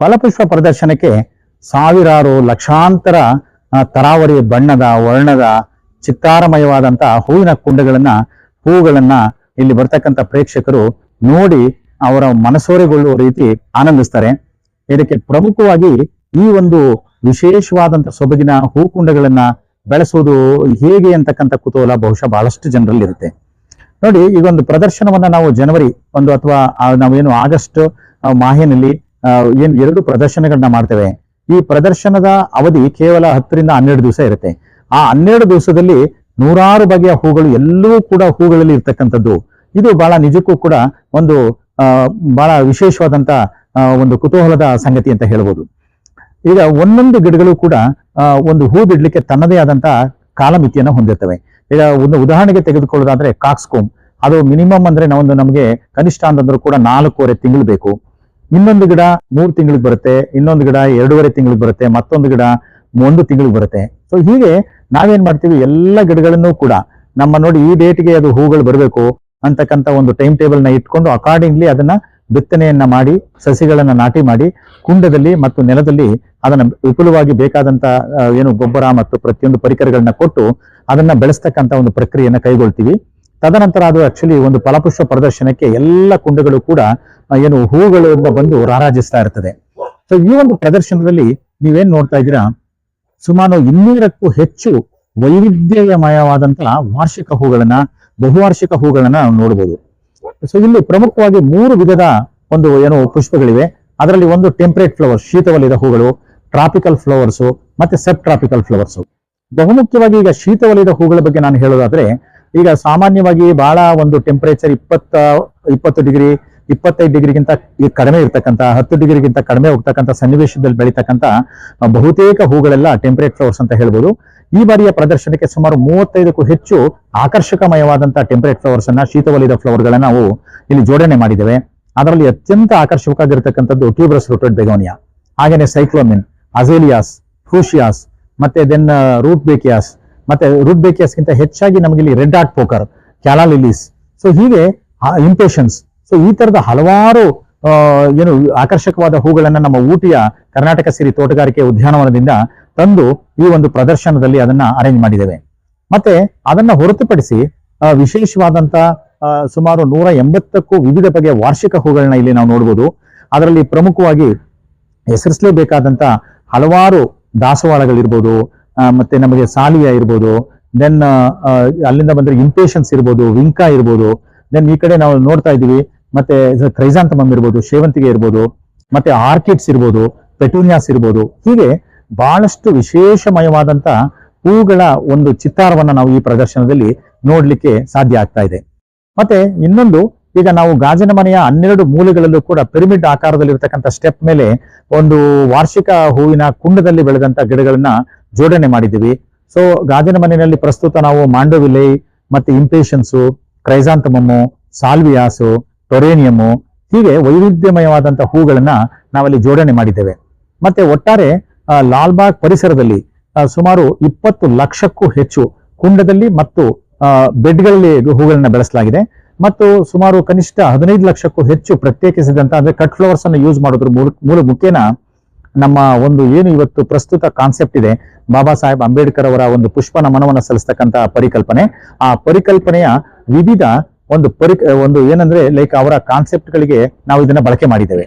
ಫಲಪುಷ್ಪ ಪ್ರದರ್ಶನಕ್ಕೆ ಸಾವಿರಾರು ಲಕ್ಷಾಂತರ ತರಾವರಿ ಬಣ್ಣದ ವರ್ಣದ ಚಿತ್ತಾರಮಯವಾದಂತಹ ಹೂವಿನ ಹೂಗಳನ್ನ ಇಲ್ಲಿ ಬರ್ತಕ್ಕಂಥ ಪ್ರೇಕ್ಷಕರು ನೋಡಿ ಅವರ ಮನಸೋರೆಗೊಳ್ಳುವ ರೀತಿ ಆನಂದಿಸ್ತಾರೆ. ಇದಕ್ಕೆ ಪ್ರಮುಖವಾಗಿ ಈ ಒಂದು ವಿಶೇಷವಾದಂತ ಸೊಬಗಿನ ಹೂಕುಂಡಗಳನ್ನ ಬೆಳೆಸುವುದು ಹೇಗೆ ಅಂತಕ್ಕಂಥ ಕುತೂಹಲ ಬಹುಶಃ ಬಹಳಷ್ಟು ಜನರಲ್ಲಿ ಇರುತ್ತೆ. ನೋಡಿ, ಈಗ ಒಂದು ಪ್ರದರ್ಶನವನ್ನ ನಾವು ಜನವರಿ ಅಥವಾ ನಾವೇನು ಆಗಸ್ಟ್ ಮಾಹೆನಲ್ಲಿ ಏನ್ 2 ಪ್ರದರ್ಶನಗಳನ್ನ ಮಾಡ್ತೇವೆ. ಈ ಪ್ರದರ್ಶನದ ಅವಧಿ ಕೇವಲ 10 ರಿಂದ 12 ದಿವಸ ಇರುತ್ತೆ. ಆ 12 ದಿವಸದಲ್ಲಿ ನೂರಾರು ಬಗೆಯ ಹೂಗಳು ಎಲ್ಲವೂ ಕೂಡ ಹೂಗಳಲ್ಲಿ ಇರ್ತಕ್ಕಂಥದ್ದು. ಇದು ಬಹಳ ನಿಜಕ್ಕೂ ಕೂಡ ಒಂದು ಬಹಳ ವಿಶೇಷವಾದಂತ ಒಂದು ಕುತೂಹಲದ ಸಂಗತಿ ಅಂತ ಹೇಳ್ಬೋದು. ಈಗ ಒಂದೊಂದು ಗಿಡಗಳು ಕೂಡ ಒಂದು ಹೂ ಬಿಡ್ಲಿಕ್ಕೆ ತನ್ನದೇ ಆದಂತ ಕಾಲಮಿತಿಯನ್ನು ಹೊಂದಿರ್ತವೆ. ಈಗ ಒಂದು ಉದಾಹರಣೆಗೆ ತೆಗೆದುಕೊಳ್ಳೋದಾದ್ರೆ ಕಾಕ್ಸ್ಕೋಮ್, ಅದು ಮಿನಿಮಮ್ ಅಂದ್ರೆ ನಮಗೆ ಕನಿಷ್ಠ ಅಂತಂದ್ರೂ ಕೂಡ 4.5 ತಿಂಗಳು ಬೇಕು. ಇನ್ನೊಂದು ಗಿಡ 3 ತಿಂಗಳಿಗೆ ಬರುತ್ತೆ, ಇನ್ನೊಂದು ಗಿಡ 2.5 ತಿಂಗಳಿಗೆ ಬರುತ್ತೆ, ಮತ್ತೊಂದು ಗಿಡ 1 ತಿಂಗಳಿಗೆ ಬರುತ್ತೆ. ಸೊ ಹೀಗೆ ನಾವೇನ್ ಮಾಡ್ತೀವಿ, ಎಲ್ಲ ಗಿಡಗಳನ್ನು ಕೂಡ ನೋಡಿ ಈ ಡೇಟ್ಗೆ ಅದು ಹೂಗಳು ಬರಬೇಕು ಅಂತಕ್ಕಂಥ ಒಂದು ಟೈಮ್ ಟೇಬಲ್ ನ ಇಟ್ಕೊಂಡು ಅಕಾರ್ಡಿಂಗ್ಲಿ ಅದನ್ನ ಬಿತ್ತನೆಯನ್ನ ಮಾಡಿ ಸಸಿಗಳನ್ನ ನಾಟಿ ಮಾಡಿ ಕುಂಡದಲ್ಲಿ ಮತ್ತು ನೆಲದಲ್ಲಿ ಅದನ್ನ ವಿಪುಲವಾಗಿ ಬೇಕಾದಂತ ಗೊಬ್ಬರ ಮತ್ತು ಪ್ರತಿಯೊಂದು ಪರಿಕರಗಳನ್ನ ಕೊಟ್ಟು ಅದನ್ನ ಬೆಳೆಸ್ತಕ್ಕಂಥ ಒಂದು ಪ್ರಕ್ರಿಯೆಯನ್ನ ಕೈಗೊಳ್ತೀವಿ. ತದನಂತರ ಅದು ಆಕ್ಚುಲಿ ಒಂದು ಫಲಪುಷ್ಪ ಪ್ರದರ್ಶನಕ್ಕೆ ಎಲ್ಲ ಕುಂಡಗಳು ಕೂಡ ಹೂಗಳಿಂದ ಬಂದು ರಾರಾಜಿಸ್ತಾ ಇರ್ತದೆ. ಸೊ ಈ ಒಂದು ಪ್ರದರ್ಶನದಲ್ಲಿ ನೀವೇನ್ ನೋಡ್ತಾ ಇದ್ದೀರಾ, ಸುಮಾರು 200ಕ್ಕೂ ಹೆಚ್ಚು ವೈವಿಧ್ಯಮಯವಾದಂತಹ ವಾರ್ಷಿಕ ಹೂಗಳನ್ನ, ಬಹುವಾರ್ಷಿಕ ಹೂಗಳನ್ನ ನಾವು ನೋಡಬಹುದು. ಸೊ ಇಲ್ಲಿ ಪ್ರಮುಖವಾಗಿ 3 ವಿಧದ ಪುಷ್ಪಗಳಿವೆ. ಅದರಲ್ಲಿ ಒಂದು ಟೆಂಪರೇಟ್ ಫ್ಲವರ್ಸ್, ಶೀತವಲಯದ ಹೂಗಳು, ಟ್ರಾಪಿಕಲ್ ಫ್ಲವರ್ಸ್ ಮತ್ತೆ ಸಬ್ ಟ್ರಾಪಿಕಲ್ ಫ್ಲವರ್ಸ್. ಬಹುಮುಖ್ಯವಾಗಿ ಈಗ ಶೀತವಲಯದ ಹೂಗಳ ಬಗ್ಗೆ ನಾನು ಹೇಳೋದಾದ್ರೆ, ಈಗ ಸಾಮಾನ್ಯವಾಗಿ ಬಹಳ ಒಂದು ಟೆಂಪರೇಚರ್ 20 ಡಿಗ್ರಿ 25 ಡಿಗ್ರಿಗಿಂತ ಕಡಿಮೆ ಇರ್ತಕ್ಕಂಥ, 10 ಡಿಗ್ರಿಗಿಂತ ಕಡಿಮೆ ಹೋಗ್ತಕ್ಕಂಥ ಸನ್ನಿವೇಶದಲ್ಲಿ ಬೆಳೀತಕ್ಕಂಥ ಬಹುತೇಕ ಹೂಗಳೆಲ್ಲ ಟೆಂಪರೇಟ್ ಫ್ಲವರ್ಸ್ ಅಂತ ಹೇಳ್ಬೋದು. ಈ ಬಾರಿಯ ಪ್ರದರ್ಶನಕ್ಕೆ ಸುಮಾರು 35ಕ್ಕೂ ಹೆಚ್ಚು ಆಕರ್ಷಕಮಯವಾದಂತಹ ಟೆಂಪರೇಟ್ ಫ್ಲವರ್ಸ್ ಅನ್ನ, ಶೀತವಲಯದ ಫ್ಲವರ್ ಗಳನ್ನ ನಾವು ಇಲ್ಲಿ ಜೋಡಣೆ ಮಾಡಿದ್ದೇವೆ. ಅದರಲ್ಲಿ ಅತ್ಯಂತ ಆಕರ್ಷಕವಾಗಿರ್ತಕ್ಕಂಥದ್ದು ಟ್ಯೂಬರಸ್ ರೂಟೆಡ್ ಬೆಗೋನಿಯಾ, ಹಾಗೇನೆ ಸೈಕ್ಲೋಮಿನ್, ಅಜೇಲಿಯಾಸ್, ಫ್ರೂಷಿಯಾಸ್, ಮತ್ತೆ ದೆನ್ ರೂಟ್ ಬೇಕಿಯಾಸ್, ಮತ್ತೆ ರೂಟ್ ಬೇಕಿಯಾಸ್ಗಿಂತ ಹೆಚ್ಚಾಗಿ ನಮಗೆ ಇಲ್ಲಿ red art poker, ಕ್ಯಾಲಾ lilies, so ಹೀಗೆ ಇಂಪೇಷನ್ಸ್. ಸೊ ಈ ತರದ ಹಲವಾರು ಆಕರ್ಷಕವಾದ ಹೂಗಳನ್ನ ನಮ್ಮ ಊಟಿಯ ಕರ್ನಾಟಕ ಸಿರಿ ತೋಟಗಾರಿಕೆ ಉದ್ಯಾನವನದಿಂದ ತಂದು ಈ ಒಂದು ಪ್ರದರ್ಶನದಲ್ಲಿ ಅದನ್ನ ಅರೇಂಜ್ ಮಾಡಿದ್ದೇವೆ. ಮತ್ತೆ ಅದನ್ನ ಹೊರತುಪಡಿಸಿ ವಿಶೇಷವಾದಂತ ಸುಮಾರು 180ಕ್ಕೂ ವಿವಿಧ ಬಗೆಯ ವಾರ್ಷಿಕ ಹೂಗಳನ್ನ ಇಲ್ಲಿ ನಾವು ನೋಡ್ಬೋದು. ಅದರಲ್ಲಿ ಪ್ರಮುಖವಾಗಿ ಹೆಸರಿಸಲೇಬೇಕಾದಂತ ಹಲವಾರು ದಾಸವಾಳಗಳಿರ್ಬೋದು, ಮತ್ತೆ ನಮಗೆ ಸಾಲಿಯಾ ಇರ್ಬೋದು, ದೆನ್ ಅಲ್ಲಿಂದ ಬಂದ್ರೆ ಇಂಪೇಷನ್ಸ್ ಇರ್ಬೋದು, ವಿಂಕಾ ಇರ್ಬೋದು, ದೆನ್ ಈ ಕಡೆ ನಾವು ನೋಡ್ತಾ ಇದೀವಿ ಮತ್ತೆ ಕ್ರೈಸಾಂಥಮಮ್ ಇರ್ಬೋದು, ಸೇವಂತಿಗೆ ಇರ್ಬೋದು, ಮತ್ತೆ ಆರ್ಕಿಡ್ಸ್ ಇರ್ಬೋದು, ಪೆಟೂನಿಯಾಸ್ ಇರ್ಬೋದು. ಹೀಗೆ ಬಹಳಷ್ಟು ವಿಶೇಷಮಯವಾದಂತ ಹೂಗಳ ಒಂದು ಚಿತ್ತಾರವನ್ನ ನಾವು ಈ ಪ್ರದರ್ಶನದಲ್ಲಿ ನೋಡ್ಲಿಕ್ಕೆ ಸಾಧ್ಯ ಆಗ್ತಾ ಇದೆ. ಮತ್ತೆ ಇನ್ನೊಂದು, ಈಗ ನಾವು ಗಾಜಿನ ಮನೆಯ 12 ಮೂಲೆಗಳಲ್ಲೂ ಕೂಡ ಪಿರಮಿಡ್ ಆಕಾರದಲ್ಲಿರ್ತಕ್ಕಂಥ ಸ್ಟೆಪ್ ಮೇಲೆ ಒಂದು ವಾರ್ಷಿಕ ಹೂವಿನ ಕುಂಡದಲ್ಲಿ ಬೆಳೆದಂತ ಗಿಡಗಳನ್ನ ಜೋಡಣೆ ಮಾಡಿದ್ದೀವಿ. ಸೊ ಗಾಜಿನ ಮನೆಯಲ್ಲಿ ಪ್ರಸ್ತುತ ನಾವು ಮಾಂಡೋವಿಲೆ ಮತ್ತೆ ಇಂಪೇಷನ್ಸು, ಕ್ರೈಸಾಂಥಮಮ್ಮು, ಸಾಲ್ವಿಯಾಸು, ಟೊರೇನಿಯಮು, ಹೀಗೆ ವೈವಿಧ್ಯಮಯವಾದಂತಹ ಹೂಗಳನ್ನ ನಾವಲ್ಲಿ ಜೋಡಣೆ ಮಾಡಿದ್ದೇವೆ. ಮತ್ತೆ ಒಟ್ಟಾರೆ ಲಾಲ್ಬಾಗ್ ಪರಿಸರದಲ್ಲಿ ಸುಮಾರು 20 ಲಕ್ಷಕ್ಕೂ ಹೆಚ್ಚು ಕುಂಡದಲ್ಲಿ ಮತ್ತು ಬೆಡ್ಗಳಲ್ಲಿ ಹೂಗಳನ್ನ ಬೆಳೆಸಲಾಗಿದೆ. ಮತ್ತು ಸುಮಾರು ಕನಿಷ್ಠ 15 ಲಕ್ಷಕ್ಕೂ ಹೆಚ್ಚು ಪ್ರತ್ಯೇಕಿಸಿದಂತ ಅಂದ್ರೆ ಕಟ್ ಫ್ಲವರ್ಸ್ ಅನ್ನು ಯೂಸ್ ಮಾಡೋದ್ರ ಮುಖೇನ ನಮ್ಮ ಒಂದು ಇವತ್ತು ಪ್ರಸ್ತುತ ಕಾನ್ಸೆಪ್ಟ್ ಇದೆ, ಬಾಬಾ ಸಾಹೇಬ್ ಅಂಬೇಡ್ಕರ್ ಅವರ ಒಂದು ಪುಷ್ಪ ನಮನವನ್ನು ಸಲ್ಲಿಸ್ತಕ್ಕಂಥ ಪರಿಕಲ್ಪನೆ, ಆ ಪರಿಕಲ್ಪನೆಯ ವಿವಿಧ ಒಂದು ಏನಂದ್ರೆ ಲೈಕ್ ಅವರ ಕಾನ್ಸೆಪ್ಟ್ ಗಳಿಗೆ ನಾವು ಇದನ್ನ ಬಳಕೆ ಮಾಡಿದ್ದೇವೆ.